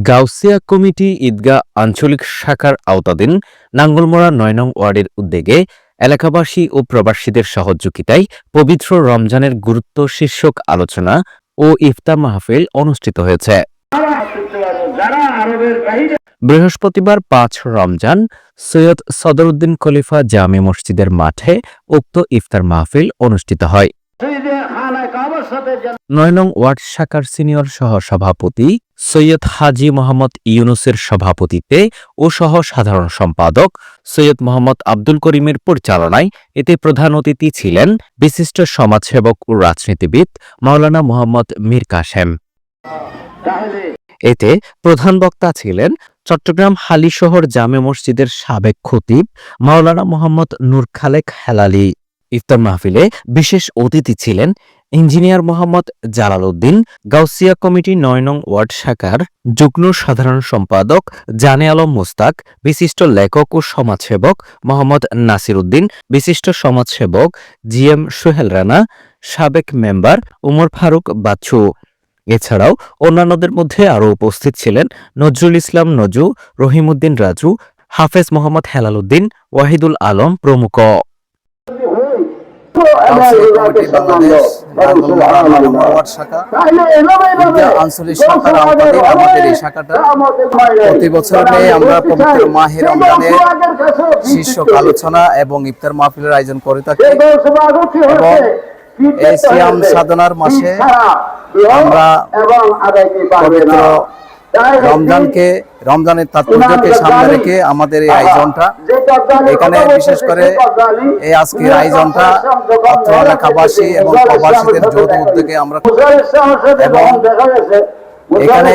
Gausia committee ঈদগাহ আঞ্চলিক শাখার আওতাধীন নাঙ্গলমোড়া ৯ নং ওয়ার্ডের উদ্যোগে এলাকাবাসী ও প্রবাসীদের সহযোগিতায় পবিত্র রমজানের গুরুত্ব শীর্ষক আলোচনা ও ইফতার মাহফিল অনুষ্ঠিত হয়েছে। বৃহস্পতিবার ৫ রমজান সৈয়দ সদরউদ্দিন খলিফা জামে মসজিদের মাঠে উক্ত ইফতার মাহফিল অনুষ্ঠিত হয়। ৯ নং ওয়ার্ড শাখার সিনিয়র সহ সভাপতি সৈয়দ হাজী মোহাম্মদ ইউনুসের সভাপতিত্বে ও সহ সাধারণ সম্পাদক সৈয়দ মোহাম্মদ আব্দুল করিমের পরিচালনায় এতে প্রধান অতিথি ছিলেন বিশিষ্ট সমাজসেবক ও রাজনীতিবিদ মাওলানা মোহাম্মদ মীর কাসেম। এতে প্রধান বক্তা ছিলেন চট্টগ্রাম হালিশহর জামে মসজিদের সাবেক খতিব মাওলানা মোহাম্মদ নূর খালেক হেলালি। ইফতার মাহফিলে বিশেষ অতিথি ছিলেন ইঞ্জিনিয়ার মোহাম্মদ জালাল উদ্দিন, গাউসিয়া কমিটি ৯ নং ওয়ার্ড শাখার যুগ্ম সাধারণ সম্পাদক জানে আলম মুস্তাক, বিশিষ্ট লেখক ও সমাজসেবক মোহাম্মদ নাসির উদ্দিন, বিশিষ্ট সমাজসেবক জিএম সোহেল রানা, সাবেক মেম্বার উমর ফারুক বাচ্চু। এছাড়াও অন্যান্যদের মধ্যে আরও উপস্থিত ছিলেন নজরুল ইসলাম নজু, রহিমউদ্দিন রাজু, হাফেজ মোহাম্মদ হেলাল উদ্দিন, ওয়াহিদুল আলম প্রমুখ। আঞ্চলিক শাখার আওতাধীন আমাদের এই শাখাটা প্রতি বছর আমরা পবিত্র মাহে রমজানের শীর্ষক আলোচনা এবং ইফতার মাহফিলের আয়োজন করে থাকি এবং এই সিয়াম সাধনার মাসে আমরা পবিত্র রমজানের তাৎপর্যকে সামনে রেখে আমাদের এই আয়োজনটা এখানে বিশেষ করে এই আজকের আয়োজনটা অত্র এলাকাবাসী এবং প্রবাসীদের যৌথ উদ্যোগে আমরা এবং এখানে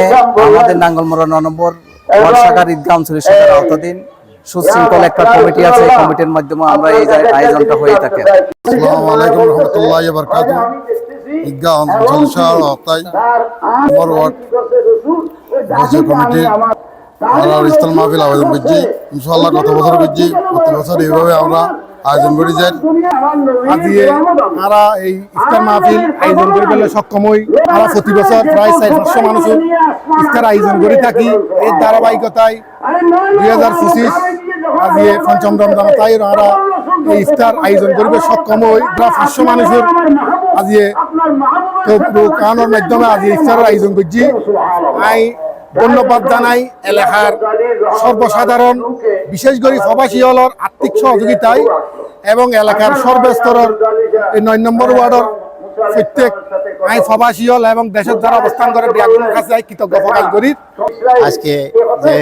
আমাদের নাঙ্গলমোড়া ৯ নম্বর ওয়ার্ড শাখার ঈদগাহ আঞ্চলিক শাখার আওতাধীন সুশৃঙ্খল একটা কমিটি আছে। কমিটির মাধ্যমে আমরা এই আয়োজনটা হয়ে থাকে। আসসালামু আলাইকুম রহমতুল্লাহি ওয়া বারাকাতুহু। ঈদগাহ আঞ্চলিক শাখার আওতায় নম্বর ওয়ার্ড কমিটি আমরা ইফতার মাহফিল আয়োজন করছি। ইনশাআল্লাহ গত বছর করছি, প্রতি বছর এইভাবে আমরা আয়োজন করে যাই। আজকে আমরা এই ইফতার মাহফিল আয়োজন করে পেলে সক্ষম হই। আমরা প্রতি বছর প্রায় ৪৫০ মানুষ ইফতার আয়োজন করে থাকি। এর ধারাবাহিকতায় ২০২৫ আজকে পঞ্চম রমজান তাই আমরা এই ইফতার আয়োজন করবে সক্ষম হই। প্রায় ৫০০ মানুষের আজকে কানোর মাধ্যমে আজকে ইফতারের আয়োজন করছি। আমি ধন্যবাদ জানাই এলাকার সর্বসাধারণ, বিশেষ করে প্রবাসী হলের আর্থিক সহযোগিতায় এবং এলাকার সর্বস্তরের এই ৯ নম্বর ওয়ার্ডের প্রত্যেক আই প্রবাসী হল এবং দেশের দ্বারা অবস্থান করে ব্যাগগুলোর কাছে কৃতজ্ঞ প্রকাশ করি। আজকে যে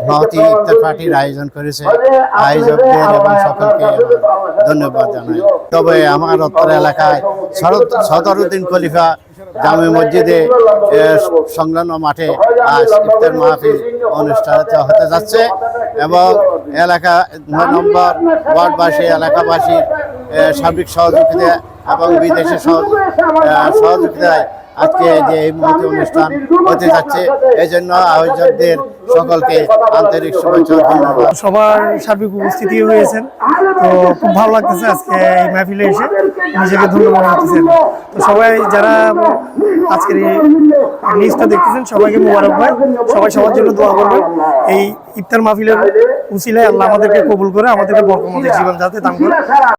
মহতি ইফতার পার্টির আয়োজন করেছে আয়োজকদের এবং সকলকে ধন্যবাদ জানাই। তবে আমার উত্তর এলাকায় সদরউদ্দিন খলিফা জামে মসজিদে সংলগ্ন মাঠে আজ ইফতার মাহফিল অনুষ্ঠিত হতে যাচ্ছে এবং এলাকা ৯ নম্বর ওয়ার্ডবাসী এলাকাবাসীর সার্বিক সহযোগিতা এবং বিদেশের সহযোগিতায় আজকে যে এই মুহূর্তে অনুষ্ঠান হতে যাচ্ছে, এই জন্য আয়োজকদের সকলকে আন্তরিক শুভেচ্ছা ধন্যবাদ। সবার সার্বিক উপস্থিতি হয়েছেন, তো খুব ভালো লাগতেছে আজকে এই মাহফিলে এসে নিজেকে ধন্য মনে হতেছে। তো সবাই যারা আজকের এই নিউজটা দেখতেছেন সবাইকে মোবারকবাদ। সবাই সবার জন্য দোয়া করবেন। এই ইফতার মাহফিলের উসিলায় আল্লাহ আমাদেরকে কবুল করে আমাদেরকে বরকতময় জীবন যাতে দান করে।